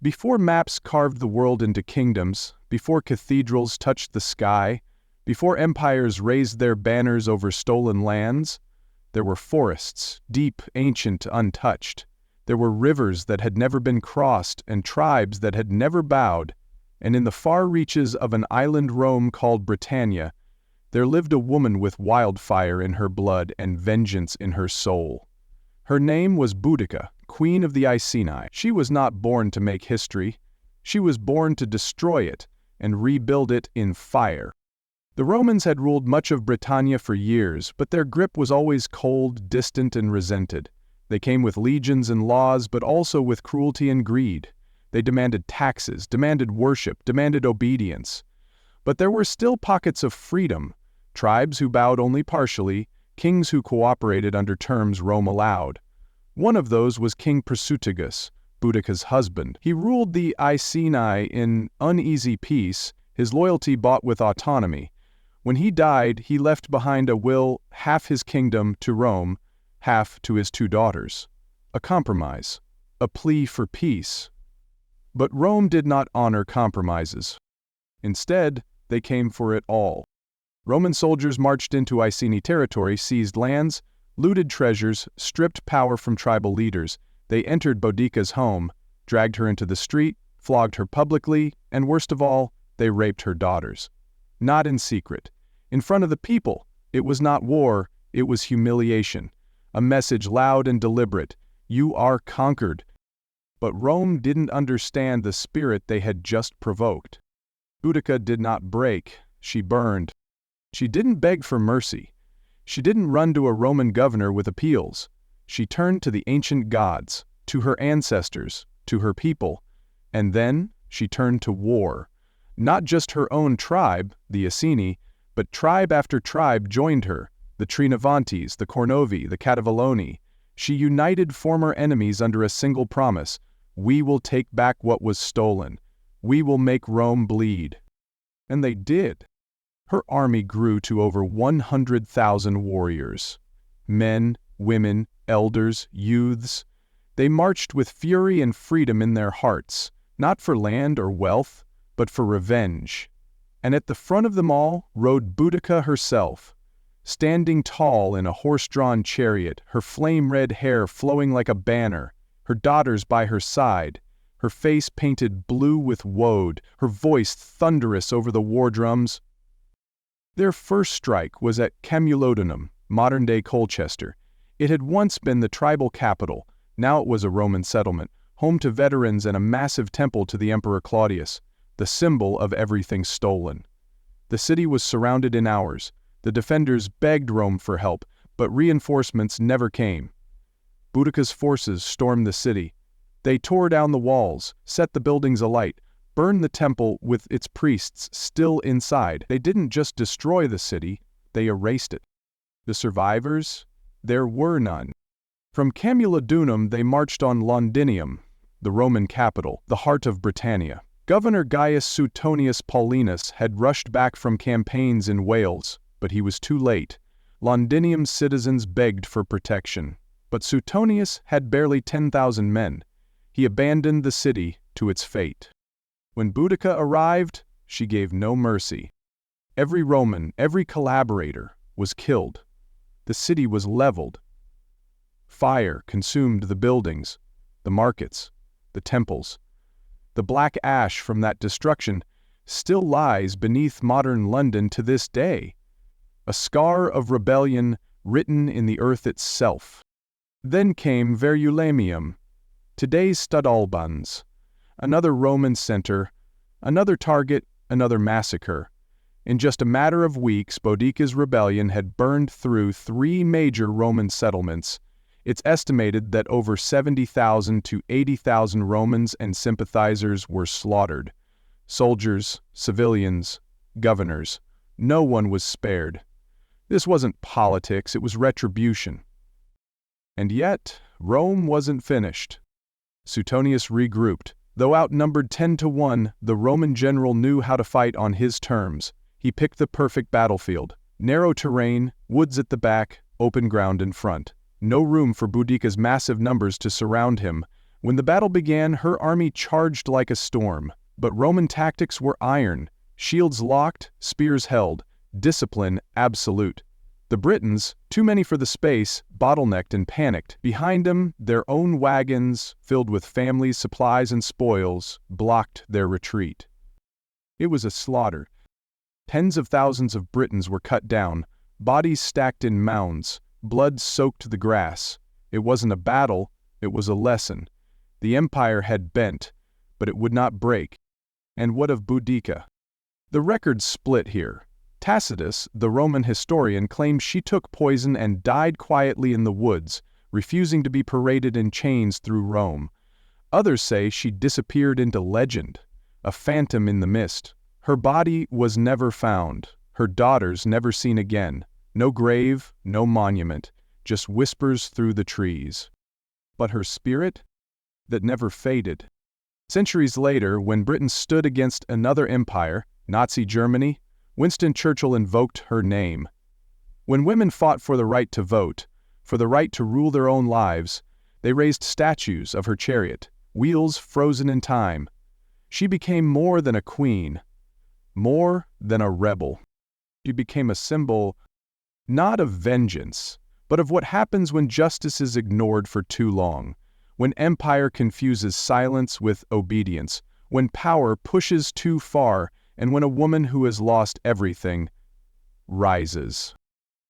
Before maps carved the world into kingdoms, before cathedrals touched the sky, before empires raised their banners over stolen lands, there were forests, deep, ancient, untouched. There were rivers that had never been crossed and tribes that had never bowed, and in the far reaches of an island Rome called Britannia, there lived a woman with wildfire in her blood and vengeance in her soul. Her name was Boudica, Queen of the Iceni. She was not born to make history. She was born to destroy it and rebuild it in fire. The Romans had ruled much of Britannia for years, but their grip was always cold, distant, and resented. They came with legions and laws, but also with cruelty and greed. They demanded taxes, demanded worship, demanded obedience. But there were still pockets of freedom, tribes who bowed only partially, kings who cooperated under terms Rome allowed. One of those was King Prasutagus, Boudica's husband. He ruled the Iceni in uneasy peace, his loyalty bought with autonomy. When he died, he left behind a will, half his kingdom to Rome, half to his 2 daughters. A compromise, a plea for peace. But Rome did not honor compromises. Instead, they came for it all. Roman soldiers marched into Iceni territory, seized lands, looted treasures, stripped power from tribal leaders. They entered Boudica's home, dragged her into the street, flogged her publicly, and worst of all, they raped her daughters. Not in secret. In front of the people, it was not war, it was humiliation. A message loud and deliberate: you are conquered. But Rome didn't understand the spirit they had just provoked. Boudica did not break, she burned. She didn't beg for mercy. She didn't run to a Roman governor with appeals. She turned to the ancient gods, to her ancestors, to her people, and then she turned to war. Not just her own tribe, the Iceni, but tribe after tribe joined her, the Trinovantes, the Cornovi, the Cativaloni. She united former enemies under a single promise: we will take back what was stolen. We will make Rome bleed. And they did. Her army grew to over 100,000 warriors. Men, women, elders, youths. They marched with fury and freedom in their hearts, not for land or wealth, but for revenge. And at the front of them all rode Boudica herself, standing tall in a horse-drawn chariot, her flame-red hair flowing like a banner, her daughters by her side, her face painted blue with woad, her voice thunderous over the war drums. Their first strike was at Camulodunum, modern-day Colchester. It had once been the tribal capital, now it was a Roman settlement, home to veterans and a massive temple to the Emperor Claudius, the symbol of everything stolen. The city was surrounded in hours. The defenders begged Rome for help, but reinforcements never came. Boudica's forces stormed the city. They tore down the walls, set the buildings alight, burned the temple with its priests still inside. They didn't just destroy the city, they erased it. The survivors? There were none. From Camulodunum they marched on Londinium, the Roman capital, the heart of Britannia. Governor Gaius Suetonius Paulinus had rushed back from campaigns in Wales, but he was too late. Londinium's citizens begged for protection, but Suetonius had barely 10,000 men. He abandoned the city to its fate. When Boudica arrived, she gave no mercy. Every Roman, every collaborator, was killed. The city was leveled. Fire consumed the buildings, the markets, the temples. The black ash from that destruction still lies beneath modern London to this day, a scar of rebellion written in the earth itself. Then came Verulamium, today's Studalbans, another Roman center, another target, another massacre. In just a matter of weeks, Boudica's rebellion had burned through 3 major Roman settlements. It's estimated that over 70,000 to 80,000 Romans and sympathizers were slaughtered. Soldiers, civilians, governors. No one was spared. This wasn't politics, it was retribution. And yet, Rome wasn't finished. Suetonius regrouped. Though outnumbered 10-1, the Roman general knew how to fight on his terms. He picked the perfect battlefield. Narrow terrain, woods at the back, open ground in front. No room for Boudica's massive numbers to surround him, When the battle began, her army charged like a storm, but Roman tactics were iron, shields locked, spears held, discipline absolute. The Britons, too many for the space, bottlenecked and panicked. Behind them, their own wagons, filled with families, supplies, and spoils, blocked their retreat. It was a slaughter. Tens of thousands of Britons were cut down, bodies stacked in mounds, blood soaked the grass. It wasn't a battle, it was a lesson. The empire had bent, but it would not break. And what of Boudica? The records split here. Tacitus, the Roman historian, claims she took poison and died quietly in the woods, refusing to be paraded in chains through Rome. Others say she disappeared into legend, a phantom in the mist. Her body was never found, her daughters never seen again. No grave, no monument, just whispers through the trees. But her spirit? That never faded. Centuries later, when Britain stood against another empire, Nazi Germany, Winston Churchill invoked her name. When women fought for the right to vote, for the right to rule their own lives, they raised statues of her chariot, wheels frozen in time. She became more than a queen, more than a rebel. She became a symbol, not of vengeance, but of what happens when justice is ignored for too long, when empire confuses silence with obedience, when power pushes too far, and when a woman who has lost everything rises.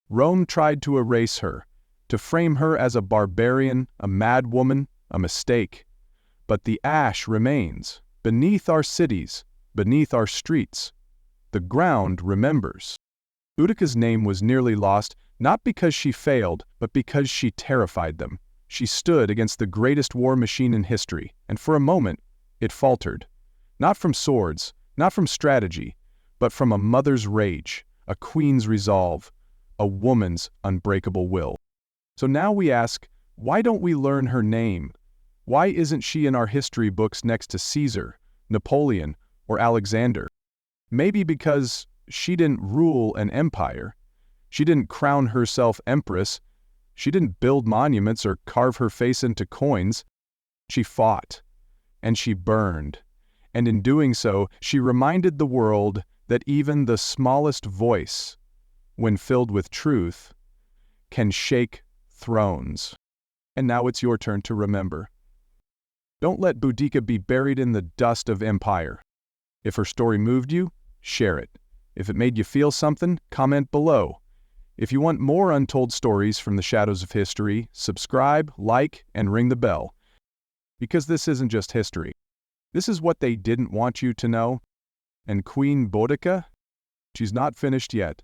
Rome tried to erase her, to frame her as a barbarian, a mad woman, a mistake. But the ash remains, beneath our cities, beneath our streets. The ground remembers. Boudica's name was nearly lost, not because she failed, but because she terrified them. She stood against the greatest war machine in history, and for a moment, it faltered. Not from swords, not from strategy, but from a mother's rage, a queen's resolve, a woman's unbreakable will. So now we ask, why don't we learn her name? Why isn't she in our history books next to Caesar, Napoleon, or Alexander? Maybe because she didn't rule an empire. She didn't crown herself empress. She didn't build monuments or carve her face into coins. She fought, and she burned. And in doing so, she reminded the world that even the smallest voice, when filled with truth, can shake thrones. And now it's your turn to remember. Don't let Boudica be buried in the dust of empire. If her story moved you, share it. If it made you feel something, comment below. If you want more untold stories from the shadows of history, subscribe, like, and ring the bell. Because this isn't just history. This is what they didn't want you to know. And Queen Boudica? She's not finished yet.